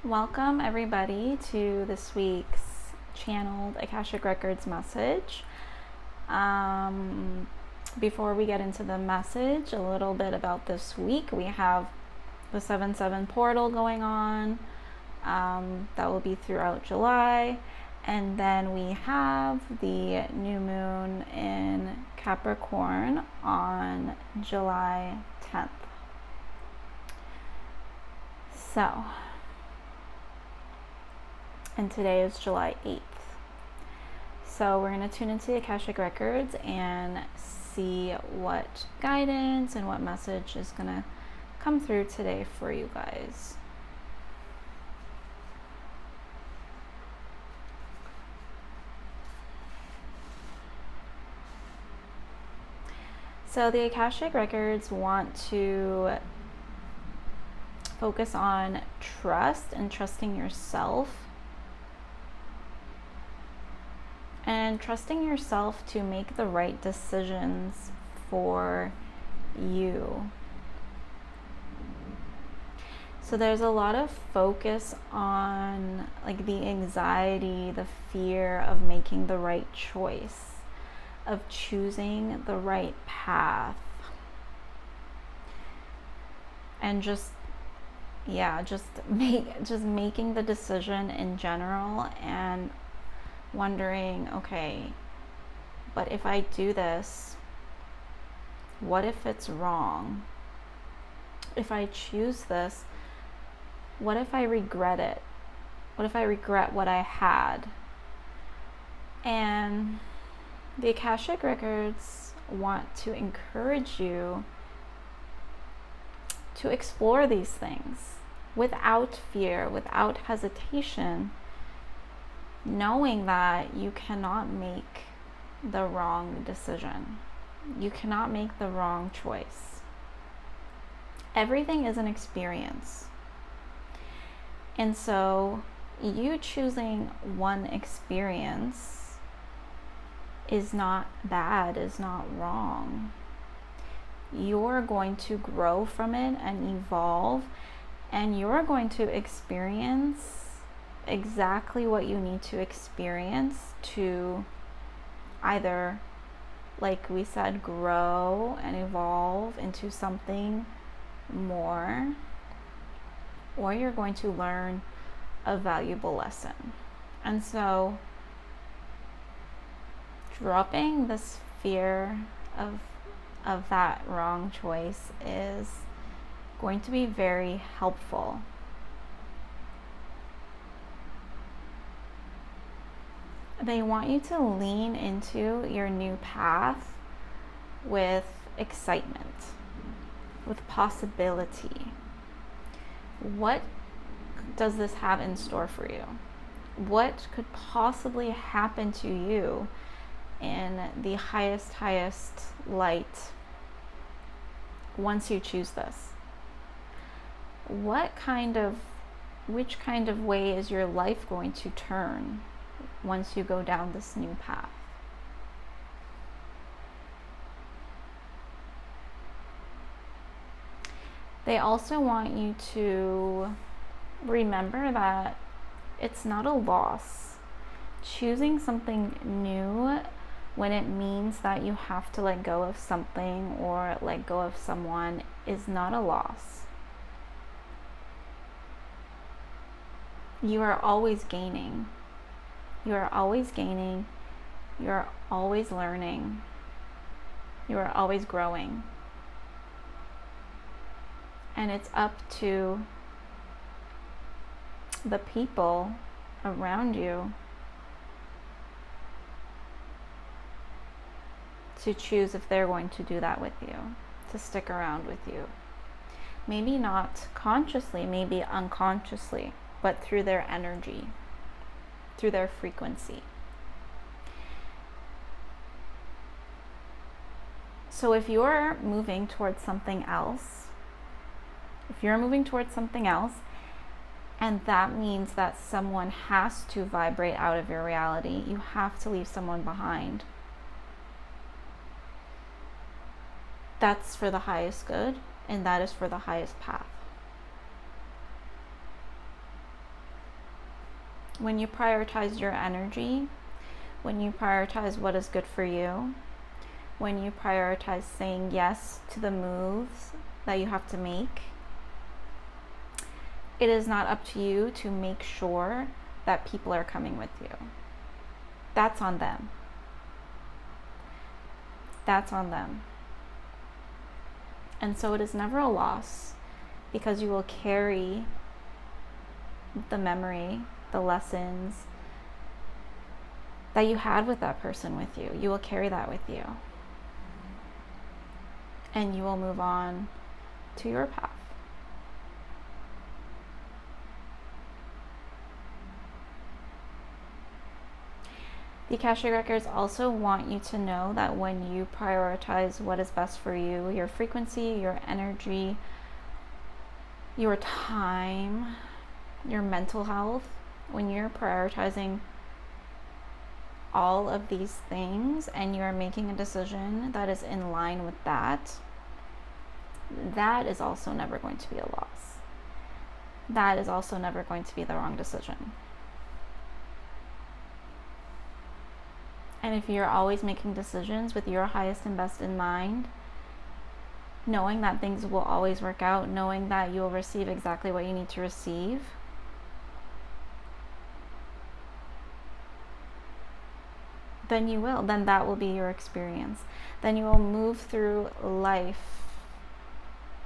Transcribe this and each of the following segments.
Welcome, everybody, to this week's channeled Akashic Records message. Before we get into the message, a little bit about this week. We have the 7/7 portal going on. That will be throughout July. And then we have the new moon in Capricorn on July 10th. So, and today is July 8th. So we're going to tune into the Akashic Records and see what guidance and what message is going to come through today for you guys. So the Akashic Records want to focus on trust and trusting yourself. And trusting yourself to make the right decisions for you. So there's a lot of focus on like the anxiety, the fear of making the right choice, of choosing the right path. And just making the decision in general and wondering, okay, but if I do this, what if it's wrong? If I choose this, what if I regret it? What if I regret what I had? And the Akashic Records want to encourage you to explore these things without fear, without hesitation, knowing that you cannot make the wrong decision. You cannot make the wrong choice. Everything is an experience. And so you choosing one experience is not bad, is not wrong. You're going to grow from it and evolve, and you're going to experience exactly what you need to experience to either, like we said, grow and evolve into something more, or you're going to learn a valuable lesson. And so dropping this fear of that wrong choice is going to be very helpful. They want you to lean into your new path with excitement, with possibility. What does this have in store for you? What could possibly happen to you in the highest light once you choose this? Which kind of way is your life going to turn once you go down this new path? They also want you to remember that it's not a loss. Choosing something new when it means that you have to let go of something or let go of someone is not a loss. You are always gaining. You are always gaining. You are always learning. You are always growing. And it's up to the people around you to choose if they're going to do that with you, to stick around with you. Maybe not consciously, maybe unconsciously, but through their energy, through their frequency. So if you're moving towards something else, and that means that someone has to vibrate out of your reality, you have to leave someone behind. That's for the highest good, and that is for the highest path. When you prioritize your energy, when you prioritize what is good for you, when you prioritize saying yes to the moves that you have to make, it is not up to you to make sure that people are coming with you. That's on them. That's on them. And so it is never a loss, because you will carry the memory, the lessons that you had with that person with you. You will carry that with you. And you will move on to your path. The Akashic Records also want you to know that when you prioritize what is best for you, your frequency, your energy, your time, your mental health, when you're prioritizing all of these things and you're making a decision that is in line with that, that is also never going to be a loss. That is also never going to be the wrong decision. And if you're always making decisions with your highest and best in mind, knowing that things will always work out, knowing that you will receive exactly what you need to receive, then you will. Then that will be your experience. Then you will move through life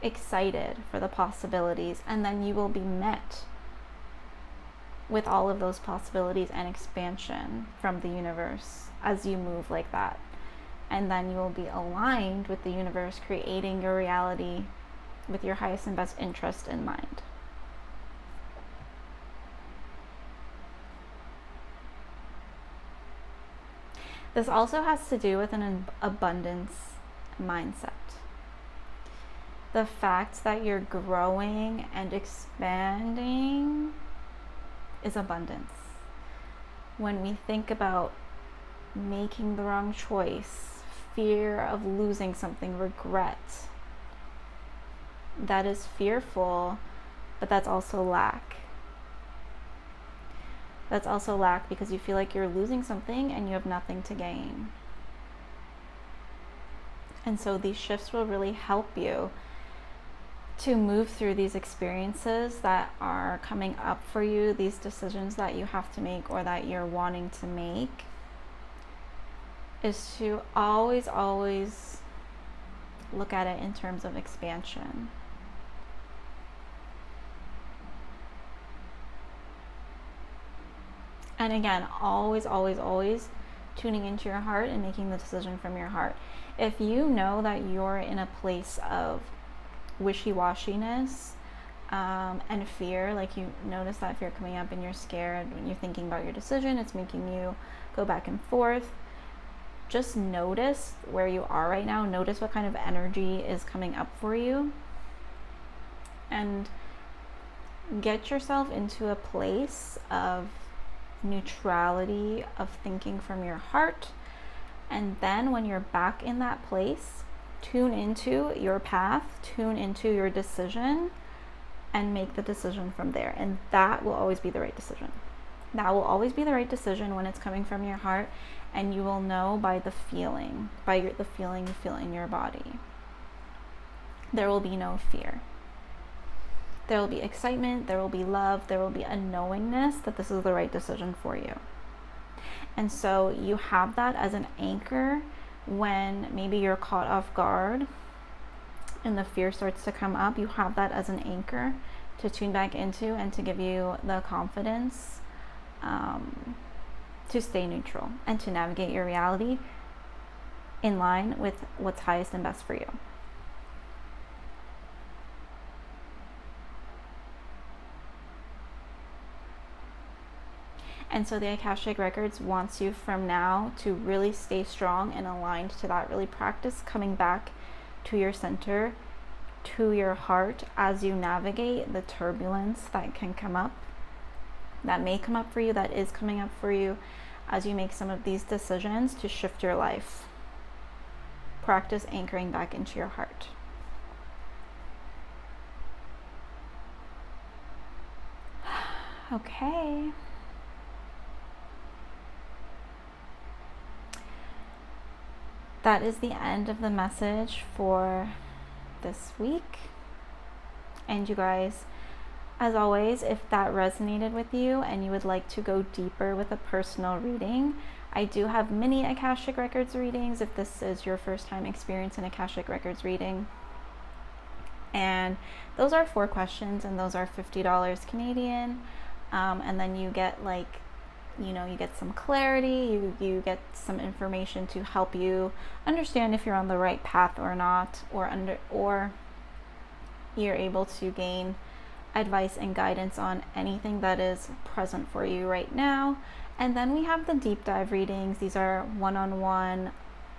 excited for the possibilities, and then you will be met with all of those possibilities and expansion from the universe as you move like that. And then you will be aligned with the universe, creating your reality with your highest and best interest in mind. This also has to do with an abundance mindset. The fact that you're growing and expanding is abundance. When we think about making the wrong choice, fear of losing something, regret, that is fearful, but that's also lack. That's also lack because you feel like you're losing something and you have nothing to gain. And so these shifts will really help you to move through these experiences that are coming up for you, these decisions that you have to make or that you're wanting to make, is to always look at it in terms of expansion. And again, always tuning into your heart and making the decision from your heart. If you know that you're in a place of wishy-washiness and fear, like you notice that fear coming up and you're scared when you're thinking about your decision, it's making you go back and forth, just notice where you are right now. Notice what kind of energy is coming up for you, and get yourself into a place of neutrality, of thinking from your heart. And then when you're back in that place, tune into your path, tune into your decision, and make the decision from there. And that will always be the right decision. That will always be the right decision when it's coming from your heart, and you will know by the feeling, the feeling you feel in your body. There will be no fear. There will be excitement, there will be love, there will be a knowingness that this is the right decision for you. And so you have that as an anchor when maybe you're caught off guard and the fear starts to come up. You have that as an anchor to tune back into and to give you the confidence to stay neutral and to navigate your reality in line with what's highest and best for you. And so the Akashic Records wants you from now to really stay strong and aligned to that. Really practice coming back to your center, to your heart, as you navigate the turbulence that can come up, that may come up for you, that is coming up for you as you make some of these decisions to shift your life. Practice anchoring back into your heart. Okay. that is the end of the message for this week. And you guys, as always, if that resonated with you and you would like to go deeper with a personal reading, I do have mini Akashic Records readings if this is your first time experiencing Akashic Records reading. And those are 4 questions, and those are $50 Canadian. And then you get you get some clarity, you get some information to help you understand if you're on the right path or not, or you're able to gain advice and guidance on anything that is present for you right now. And then we have the deep dive readings. These are one-on-one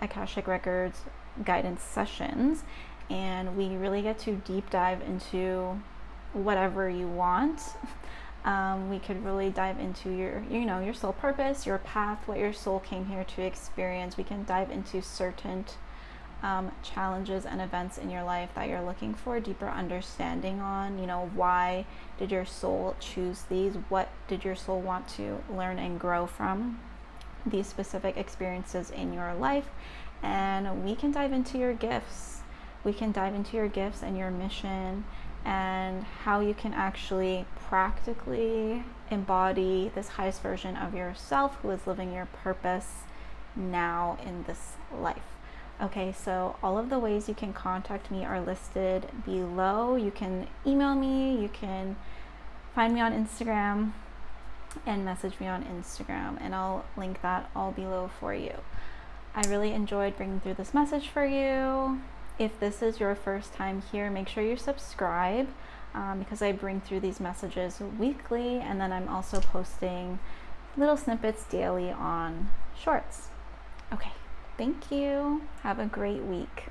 Akashic Records guidance sessions, and we really get to deep dive into whatever you want. We could really dive into your soul purpose, your path, what your soul came here to experience. We can dive into certain challenges and events in your life that you're looking for deeper understanding on. Why did your soul choose these? What did your soul want to learn and grow from these specific experiences in your life? And we can dive into your gifts. We can dive into your gifts and your mission, and how you can actually practically embody this highest version of yourself who is living your purpose now in this life. Okay, so all of the ways you can contact me are listed below. You can email me, you can find me on Instagram and message me on Instagram, and I'll link that all below for you. I really enjoyed bringing through this message for you. If this is your first time here, make sure you subscribe because I bring through these messages weekly, and then I'm also posting little snippets daily on Shorts. Okay. Thank you. Have a great week.